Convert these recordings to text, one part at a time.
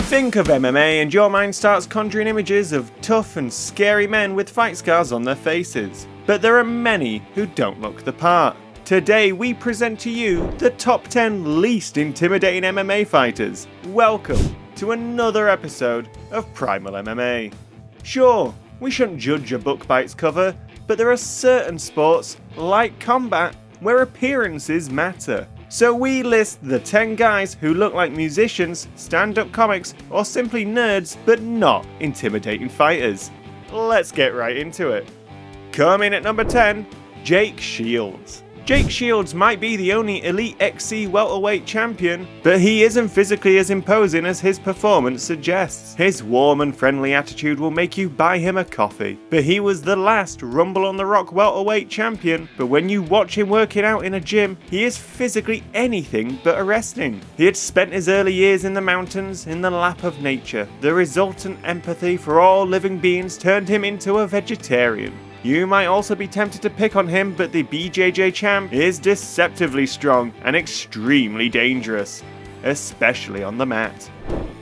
Think of MMA and your mind starts conjuring images of tough and scary men with fight scars on their faces. But there are many who don't look the part. Today we present to you the top 10 least intimidating MMA fighters. Welcome to another episode of Primal MMA. Sure, we shouldn't judge a book by its cover, but there are certain sports, like combat, where appearances matter. So we list the 10 guys who look like musicians, stand-up comics, or simply nerds, but not intimidating fighters. Let's get right into it. Coming at number 10, Jake Shields. Jake Shields might be the only Elite XC welterweight champion, but he isn't physically as imposing as his performance suggests. His warm and friendly attitude will make you buy him a coffee. But he was the last Rumble on the Rock welterweight champion, but when you watch him working out in a gym, he is physically anything but arresting. He had spent his early years in the mountains, in the lap of nature. The resultant empathy for all living beings turned him into a vegetarian. You might also be tempted to pick on him, but the BJJ champ is deceptively strong and extremely dangerous, especially on the mat.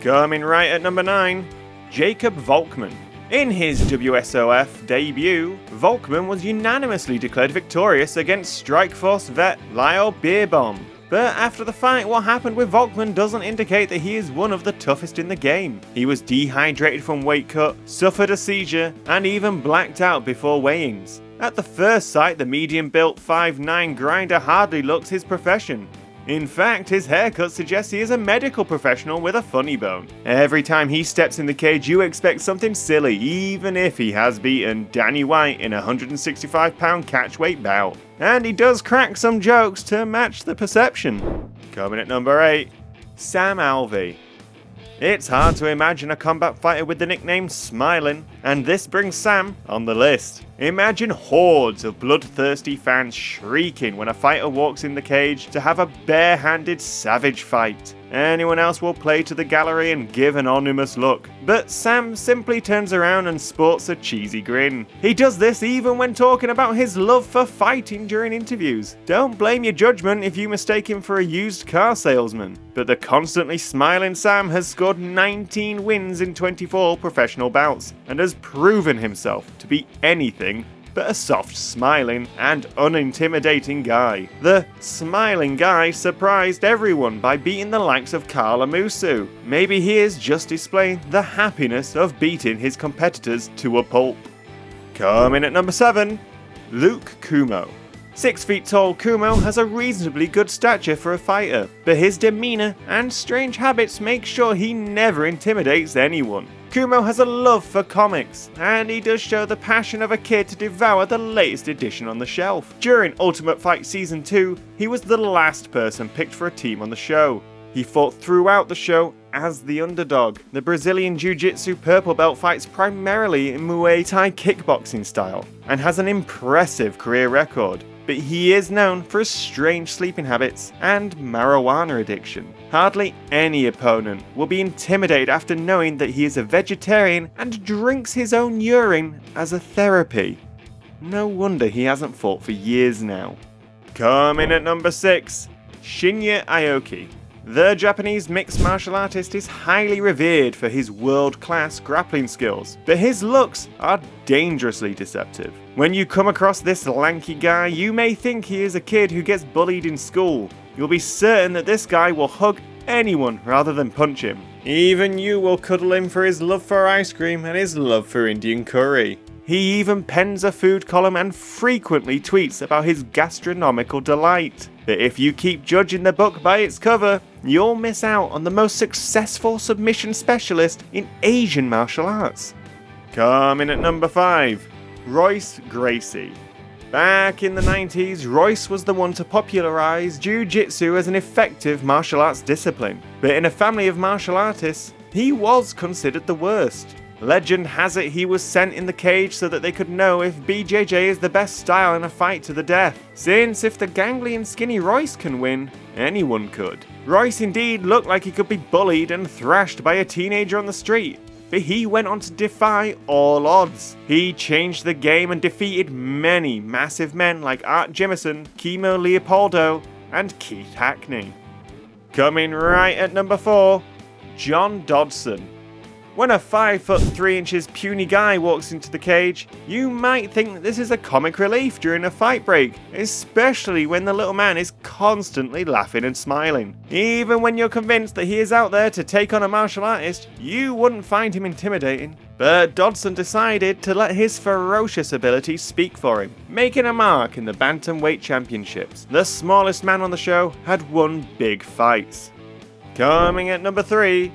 Coming right at number 9, Jacob Valkman. In his WSOF debut, Valkman was unanimously declared victorious against Strikeforce vet Lyle Beerbaum. But after the fight, what happened with Valkman doesn't indicate that he is one of the toughest in the game. He was dehydrated from weight cut, suffered a seizure, and even blacked out before weigh-ins. At the first sight, the medium-built 5'9" grinder hardly looks his profession. In fact, his haircut suggests he is a medical professional with a funny bone. Every time he steps in the cage, you expect something silly, even if he has beaten Danny White in a 165-pound catchweight bout. And he does crack some jokes to match the perception. Coming at number 8, Sam Alvey. It's hard to imagine a combat fighter with the nickname Smiling, and this brings Sam on the list. Imagine hordes of bloodthirsty fans shrieking when a fighter walks in the cage to have a bare-handed savage fight. Anyone else will play to the gallery and give an ominous look, but Sam simply turns around and sports a cheesy grin. He does this even when talking about his love for fighting during interviews. Don't blame your judgment if you mistake him for a used car salesman, but the constantly smiling Sam has scored 19 wins in 24 professional bouts, and has proven himself to be anything but a soft, smiling, and unintimidating guy. The smiling guy surprised everyone by beating the likes of Carla Musu. Maybe he is just displaying the happiness of beating his competitors to a pulp. Coming at number 7, Luke Kumo. 6 feet tall, Kumo has a reasonably good stature for a fighter, but his demeanor and strange habits make sure he never intimidates anyone. Kumo has a love for comics, and he does show the passion of a kid to devour the latest edition on the shelf. During Ultimate Fight Season 2, he was the last person picked for a team on the show. He fought throughout the show as the underdog. The Brazilian Jiu-Jitsu purple belt fights primarily in Muay Thai kickboxing style, and has an impressive career record. But he is known for his strange sleeping habits and marijuana addiction. Hardly any opponent will be intimidated after knowing that he is a vegetarian and drinks his own urine as a therapy. No wonder he hasn't fought for years now. Coming at number 6, Shinya Aoki. The Japanese mixed martial artist is highly revered for his world-class grappling skills, but his looks are dangerously deceptive. When you come across this lanky guy, you may think he is a kid who gets bullied in school. You'll be certain that this guy will hug anyone rather than punch him. Even you will cuddle him for his love for ice cream and his love for Indian curry. He even pens a food column and frequently tweets about his gastronomical delight. But if you keep judging the book by its cover, you'll miss out on the most successful submission specialist in Asian martial arts. Coming at number 5, Royce Gracie. Back in the 90s, Royce was the one to popularize Jiu-Jitsu as an effective martial arts discipline. But in a family of martial artists, he was considered the worst. Legend has it he was sent in the cage so that they could know if BJJ is the best style in a fight to the death. Since if the gangly and skinny Royce can win, anyone could. Royce indeed looked like he could be bullied and thrashed by a teenager on the street, but he went on to defy all odds. He changed the game and defeated many massive men like Art Jimmerson, Kimo Leopoldo, and Keith Hackney. Coming right at number 4, John Dodson. When a 5'3" puny guy walks into the cage, you might think that this is a comic relief during a fight break, especially when the little man is constantly laughing and smiling. Even when you're convinced that he is out there to take on a martial artist, you wouldn't find him intimidating. But Dodson decided to let his ferocious ability speak for him, making a mark in the Bantamweight Championships. The smallest man on the show had won big fights. Coming at number 3,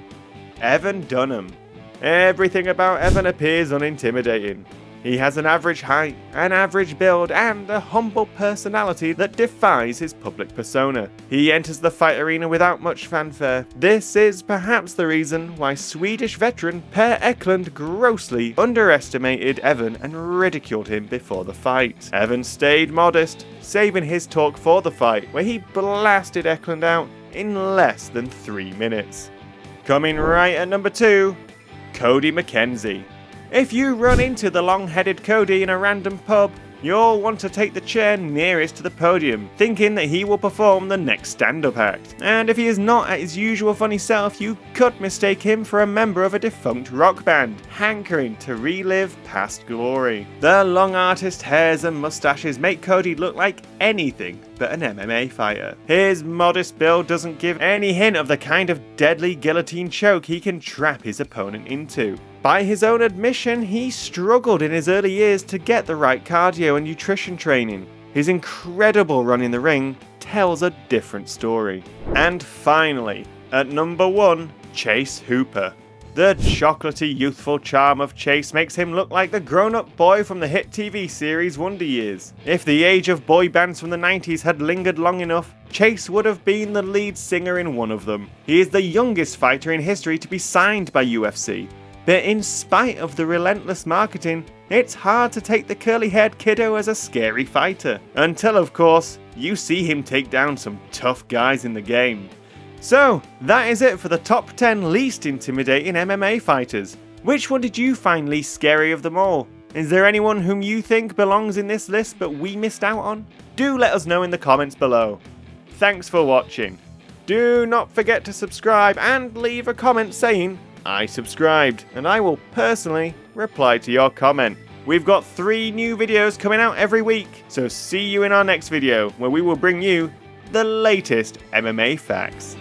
Evan Dunham. Everything about Evan appears unintimidating. He has an average height, an average build, and a humble personality that defies his public persona. He enters the fight arena without much fanfare. This is perhaps the reason why Swedish veteran Per Eklund grossly underestimated Evan and ridiculed him before the fight. Evan stayed modest, saving his talk for the fight, where he blasted Eklund out in less than 3 minutes. Coming right at number 2, Cody Mckenzie. If you run into the long-headed Cody in a random pub, you'll want to take the chair nearest to the podium, thinking that he will perform the next stand-up act. And if he is not at his usual funny self, you could mistake him for a member of a defunct rock band, hankering to relive past glory. The long artist hairs and mustaches make Cody look like anything but an MMA fighter. His modest build doesn't give any hint of the kind of deadly guillotine choke he can trap his opponent into. By his own admission, he struggled in his early years to get the right cardio and nutrition training. His incredible run in the ring tells a different story. And finally, at number 1, Chase Hooper. The chocolatey youthful charm of Chase makes him look like the grown-up boy from the hit TV series Wonder Years. If the age of boy bands from the 90s had lingered long enough, Chase would have been the lead singer in one of them. He is the youngest fighter in history to be signed by UFC. But in spite of the relentless marketing, it's hard to take the curly-haired kiddo as a scary fighter. Until, of course, you see him take down some tough guys in the game. So, that is it for the top 10 least intimidating MMA fighters. Which one did you find least scary of them all? Is there anyone whom you think belongs in this list but we missed out on? Do let us know in the comments below. Thanks for watching. Do not forget to subscribe and leave a comment saying, "I subscribed," and I will personally reply to your comment. We've got 3 new videos coming out every week, so see you in our next video where we will bring you the latest MMA facts.